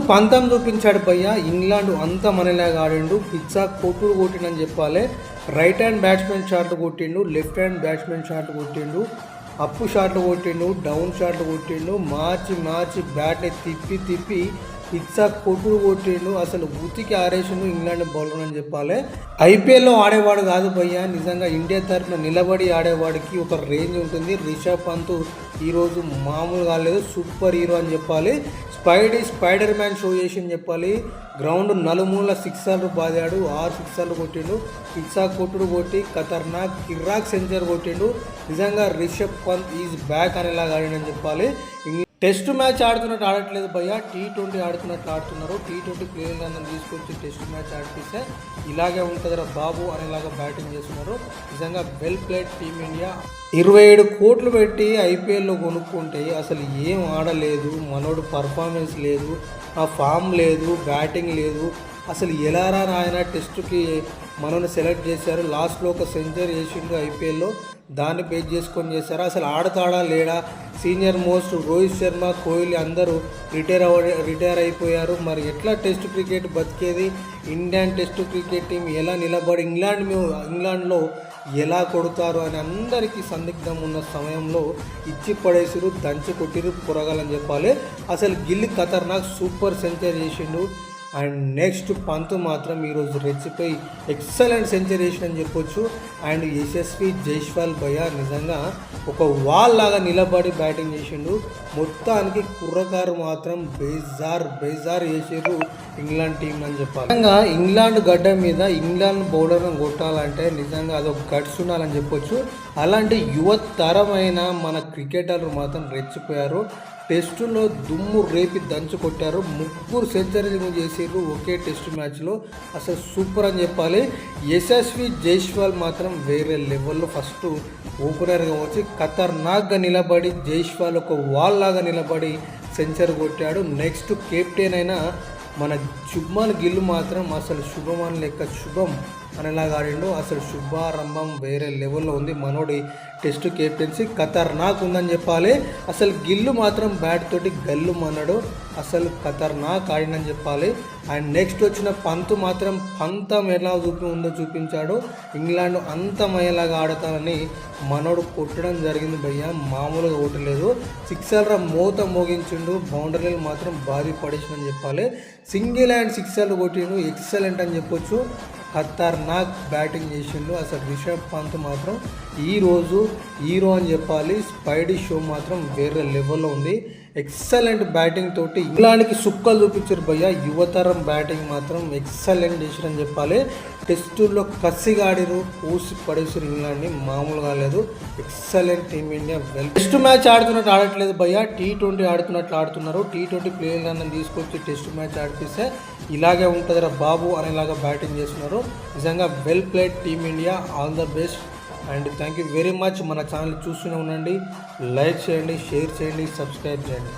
పంతం చూపించాడు భయ్య. ఇంగ్లాండ్ అంతా మనలాగా ఆడిండు. పిజ్జా కొట్టుడు కొట్టిండని చెప్పాలి. రైట్ హ్యాండ్ బ్యాట్స్మెన్ షాట్లు కొట్టిండు, లెఫ్ట్ హ్యాండ్ బ్యాట్స్మెన్ షాట్లు కొట్టిండు, అప్పు షాట్లు కొట్టిండు, డౌన్ షాట్లు కొట్టిండు, మార్చి బ్యాట్ని తిప్పి పిజ్జా కొట్టుడు కొట్టిండు. అసలు ఉతికి ఆరేసిండు ఇంగ్లాండ్ బౌలర్ అని చెప్పాలి. ఐపీఎల్లో ఆడేవాడు కాదు భయ్య, నిజంగా ఇండియా తరఫున నిలబడి ఆడేవాడికి ఒక రేంజ్ ఉంటుంది. రిషబ్ పంత్ ఈరోజు మామూలు కాలేదు, సూపర్ హీరో అని చెప్పాలి. స్పైడర్ మ్యాన్ షో చేసింది చెప్పాలి. గ్రౌండ్ నలుమూల సిక్సర్లు బాదాడు, 6 సిక్సర్లు కొట్టిండు. పిజ్జా కొట్టుడు కొట్టి ఖతర్నాక్ కిర్రాక్ సెంచర్ కొట్టిండు. నిజంగా రిషబ్ పంత్ ఈజ్ బ్యాక్ అనేలాగా ఆడిండని చెప్పాలి. టెస్ట్ మ్యాచ్ ఆడుతున్నట్టు ఆడట్లేదు భయ్య, T20 ఆడుతున్నట్లు ఆడుతున్నారు. T20 ప్లేయర్లను తీసుకొచ్చి టెస్ట్ మ్యాచ్ ఆడిపిస్తే ఇలాగే ఉంటుందిరా బాబు అనేలాగా బ్యాటింగ్ చేస్తున్నారు. నిజంగా వెల్ ప్లేడ్ టీమిండియా. 27 కోట్లు పెట్టి ఐపీఎల్లో కొనుక్కుంటే అసలు ఏం ఆడలేదు, మనోడు పర్ఫార్మెన్స్ లేదు, ఆ ఫామ్ లేదు, బ్యాటింగ్ లేదు. అసలు ఎలారా నాయన టెస్ట్కి మనల్ని సెలెక్ట్ చేశారు. లాస్ట్లో ఒక సెంచరీ చేసిండు ఐపీఎల్లో, దాన్ని బేస్ చేసుకొని చేశారు. అసలు ఆడతాడా లేడా? సీనియర్ మోస్ట్ రోహిత్ శర్మ, కోహ్లీ అందరూ రిటైర్ అయిపోయారు. మరి ఎట్లా టెస్ట్ క్రికెట్ బతికేది? ఇండియన్ టెస్ట్ క్రికెట్ టీం ఎలా నిలబడి ఇంగ్లాండ్లో ఎలా కొడతారు అని అందరికీ సందిగ్ధం ఉన్న సమయంలో ఇచ్చి పడేసిరు, దంచి కొట్టిరు పొరగాలని చెప్పాలి. అసలు గిల్ ఖతర్నాక్ సూపర్ సెంచరీ చేసిండు. అండ్ నెక్స్ట్ పంత్ మాత్రం ఈరోజు రెచ్చిపోయి ఎక్సలెంట్ సెంచరీ అని చెప్పొచ్చు. అండ్ యశస్వి జైస్వాల్ భయ్య నిజంగా ఒక వాల్ లాగా నిలబడి బ్యాటింగ్ చేసిండు. మొత్తానికి కుర్రకారు మాత్రం బేజార్ చేసారు ఇంగ్లాండ్ టీం అని చెప్పాలి. నిజంగా ఇంగ్లాండ్ గడ్డ మీద ఇంగ్లాండ్ బౌలర్ను కొట్టాలంటే నిజంగా అదొక గట్స్ ఉండాలని చెప్పొచ్చు. అలాంటి యువతరమైన మన క్రికెటర్లు మాత్రం రెచ్చిపోయారు. టెస్టులో దుమ్ము రేపి దంచు కొట్టారు. 3 సెంచరీలు చేసారు ఒకే టెస్ట్ మ్యాచ్లో. అసలు సూపర్ అని చెప్పాలి. యశస్వి జైస్వాల్ మాత్రం వేరే లెవెల్లో ఫస్ట్ ఓపెనర్గా వచ్చి ఖతర్నాక్గా నిలబడి జైస్వాల్ ఒక వాల్ లాగా నిలబడి సెంచరీ కొట్టాడు. నెక్స్ట్ కెప్టెన్ అయిన మన శుభ్మన్ గిల్ మాత్రం అసలు శుభమన్ లెక్క శుభం అనేలాగా ఆడిండు. అసలు శుభారంభం వేరే లెవెల్లో ఉంది. మనోడి టెస్ట్ కెప్టెన్సీ ఖతర్నాక్ ఉందని చెప్పాలి. అసలు గిల్లు మాత్రం బ్యాట్ తోటి గల్లు మన్నాడు. అసలు ఖతర్నాక్ ఆడిందని చెప్పాలి. అండ్ నెక్స్ట్ వచ్చిన పంత్ మాత్రం పంతం ఎలా ఉందో చూపించాడు. ఇంగ్లాండ్ అంతమయ్యేలాగా ఆడతానని మనోడు కొట్టడం జరిగింది భయ్య, మామూలుగా కొట్టలేదు. సిక్సర్ల మోత మోగించిండు, బౌండరీలు మాత్రం బాధి పడేసిందని చెప్పాలి. సింగిల్ హ్యాండ్ సిక్సర్లు కొట్టిండు, ఎక్సలెంట్ అని చెప్పొచ్చు. ఖతర్నాక్ బ్యాటింగ్ చేసిండు. అసలు రిషబ్ పంత్ మాత్రం ఈరోజు హీరో అని చెప్పాలి. స్పైడీ షో మాత్రం వేరే లెవెల్లో ఉంది. ఎక్సలెంట్ బ్యాటింగ్ తోటి ఇంగ్లాండ్కి సుక్కలు చూపించారు భయ్య. యువతరం బ్యాటింగ్ మాత్రం ఎక్సలెంట్ చేసారని చెప్పాలి. టెస్టుల్లో కసిగా ఆడిరు, పూసి పడేసారు ఇంగ్లాండ్ని, మామూలుగా లేదు. ఎక్సలెంట్ టీమిండియా టెస్ట్ మ్యాచ్ ఆడుతున్నట్టు ఆడట్లేదు భయ్య, T20 ఆడుతున్నట్లు ఆడుతున్నారు. T20 ప్లేయర్లను తీసుకొచ్చి టెస్ట్ మ్యాచ్ ఆడిపిస్తే ఇలాగే ఉంటుందిరా బాబు అనేలాగా బ్యాటింగ్ చేస్తున్నారు. నిజంగా well played team India. All the best and thank you very much. మన ఛానల్ చూస్తూనే ఉండండి, లైక్ చేయండి, షేర్ చేయండి, సబ్స్క్రైబ్ చేయండి.